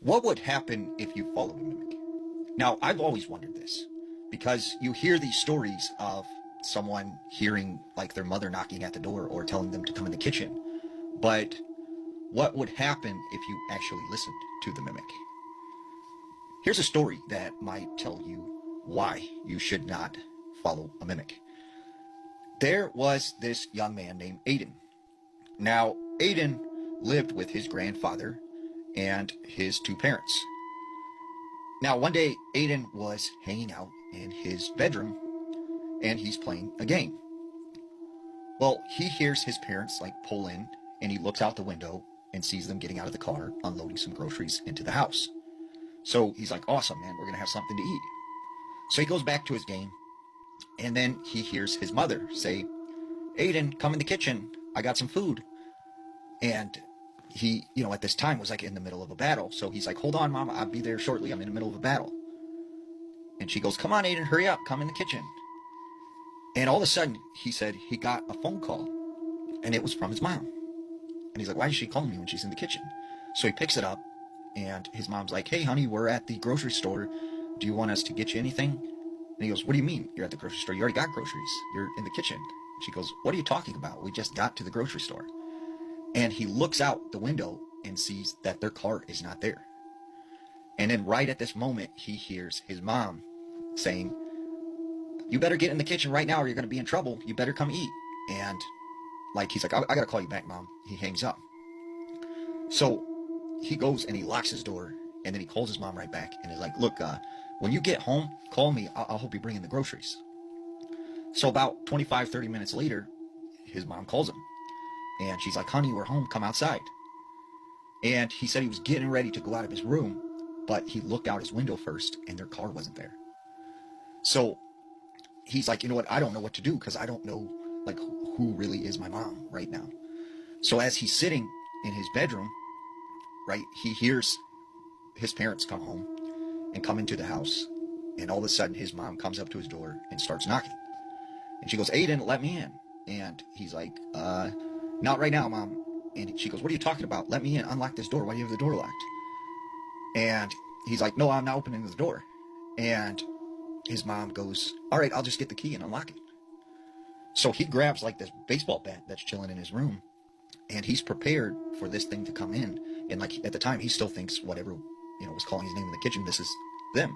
What would happen if you followed a mimic? Now, I've always wondered this because you hear these stories of someone hearing like their mother knocking at the door or telling them to come in the kitchen. But what would happen if you actually listened to the mimic? Here's a story that might tell you why you should not follow a mimic. There was this young man named Aiden. Now, Aiden lived with his grandfather and his two parents. Now, one day, Aiden was hanging out in his bedroom and he's playing a game. Well, he hears his parents pull in, and he looks out the window and sees them getting out of the car, unloading some groceries into the house. So he's like, awesome, man, we're going to have something to eat. So he goes back to his game, and then he hears his mother say, Aiden, come in the kitchen. I got some food. And he, at this time was in the middle of a battle. So he's like, hold on, Mom, I'll be there shortly. I'm in the middle of a battle. And she goes, come on, Aiden, hurry up. Come in the kitchen. And all of a sudden, he said he got a phone call, and it was from his mom. And he's like, why is she calling me when she's in the kitchen? So he picks it up, and his mom's like, hey, honey, we're at the grocery store. Do you want us to get you anything? And he goes, what do you mean you're at the grocery store? You already got groceries. You're in the kitchen. And she goes, what are you talking about? We just got to the grocery store. And he looks out the window and sees that their car is not there. And then right at this moment, he hears his mom saying, you better get in the kitchen right now or you're going to be in trouble. You better come eat. And he's like, I got to call you back, Mom. He hangs up. So he goes and he locks his door, and then he calls his mom right back and is like, look, when you get home, call me. I'll help you bring in the groceries. So about 25, 30 minutes later, his mom calls him. And she's like, honey, we're home. Come outside. And he said he was getting ready to go out of his room, but he looked out his window first, and their car wasn't there. So he's like, you know what? I don't know what to do because I don't know, who really is my mom right now. So as he's sitting in his bedroom, right, he hears his parents come home and come into the house. And all of a sudden, his mom comes up to his door and starts knocking. And she goes, Aiden, let me in. And he's like, not right now, Mom. And she goes, what are you talking about? Let me in. Unlock this door. Why do you have the door locked? And he's like, no, I'm not opening the door. And his mom goes, all right, I'll just get the key and unlock it. So he grabs this baseball bat that's chilling in his room, and he's prepared for this thing to come in. And at the time, he still thinks whatever, was calling his name in the kitchen, this is them.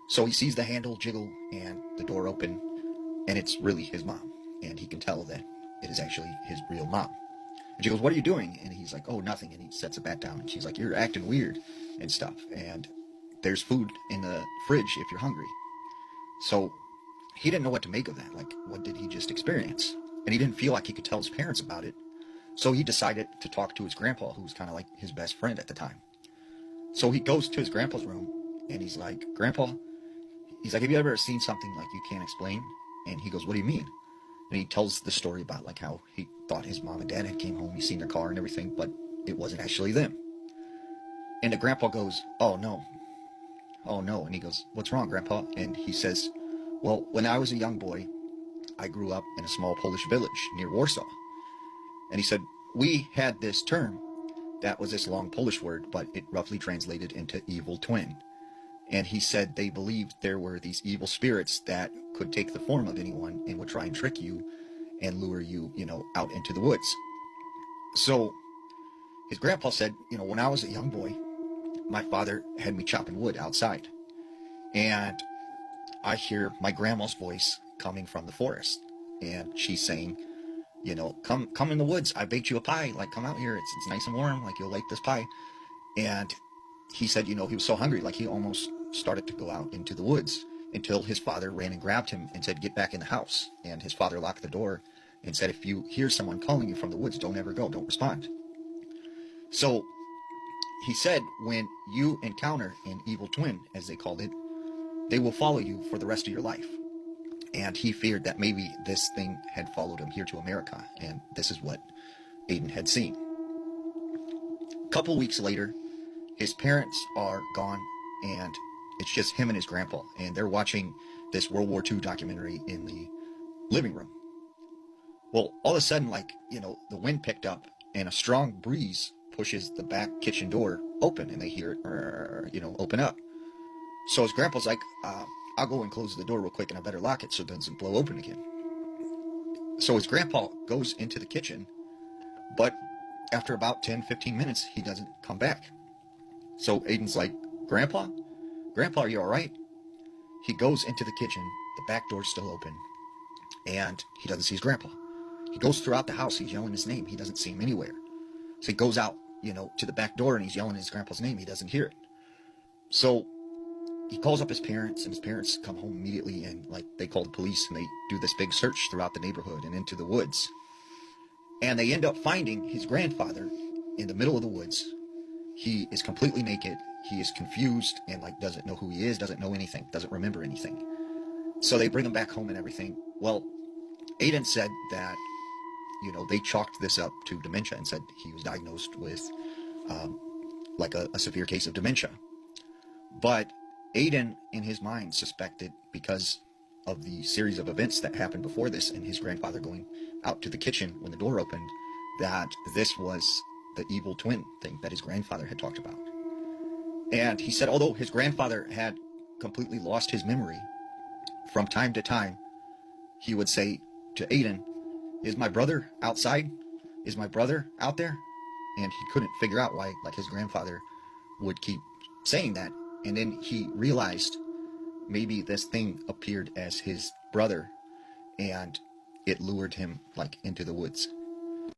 So he sees the handle jiggle and the door open, and it's really his mom. And he can tell that it is actually his real mom. And she goes, what are you doing? And he's like, oh, nothing. And he sets the bat down, and she's like, you're acting weird and stuff. And there's food in the fridge if you're hungry. So he didn't know what to make of that. What did he just experience? And he didn't feel like he could tell his parents about it. So he decided to talk to his grandpa, who was kind of like his best friend at the time. So he goes to his grandpa's room, and he's like, Grandpa, he's like, have you ever seen something you can't explain? And he goes, what do you mean? And he tells the story about how he thought his mom and dad had came home, he's seen their car and everything, but it wasn't actually them. And the grandpa goes, oh no. And he goes, what's wrong, Grandpa? And he says, well, when I was a young boy, I grew up in a small Polish village near Warsaw. And he said, we had this term that was this long Polish word, but it roughly translated into evil twin. And he said they believed there were these evil spirits that could take the form of anyone and would try and trick you and lure you, out into the woods. So his grandpa said, when I was a young boy, my father had me chopping wood outside. And I hear my grandma's voice coming from the forest. And she's saying, come in the woods. I baked you a pie. Come out here. It's nice and warm. You'll like this pie. And he said, he was so hungry, he almost started to go out into the woods until his father ran and grabbed him and said, get back in the house. And his father locked the door and said, if you hear someone calling you from the woods, don't ever go. Don't respond. So he said, when you encounter an evil twin, as they called it, they will follow you for the rest of your life. And he feared that maybe this thing had followed him here to America, and this is what Aiden had seen. A couple weeks later, his parents are gone, and it's just him and his grandpa, and they're watching this World War II documentary in the living room. Well, all of a sudden, the wind picked up, and a strong breeze pushes the back kitchen door open, and they hear it, open up. So his grandpa's like, I'll go and close the door real quick, and I better lock it so it doesn't blow open again. So his grandpa goes into the kitchen, but after about 10-15 minutes, he doesn't come back. So Aiden's like, Grandpa, are you all right? He goes into the kitchen, the back door's still open, and he doesn't see his grandpa. He goes throughout the house, he's yelling his name, he doesn't see him anywhere. So he goes out, to the back door, and he's yelling his grandpa's name, he doesn't hear it. So he calls up his parents, and his parents come home immediately, and they call the police, and they do this big search throughout the neighborhood and into the woods. And they end up finding his grandfather in the middle of the woods. He is completely naked. He is confused and doesn't know who he is, doesn't know anything, doesn't remember anything. So they bring him back home and everything. Well, Aiden said that, they chalked this up to dementia and said he was diagnosed with a severe case of dementia. But Aiden, in his mind, suspected, because of the series of events that happened before this and his grandfather going out to the kitchen when the door opened, that this was the evil twin thing that his grandfather had talked about. And he said, although his grandfather had completely lost his memory, from time to time, he would say to Aiden, is my brother outside? Is my brother out there? And he couldn't figure out why, his grandfather would keep saying that. And then he realized maybe this thing appeared as his brother, and it lured him, into the woods.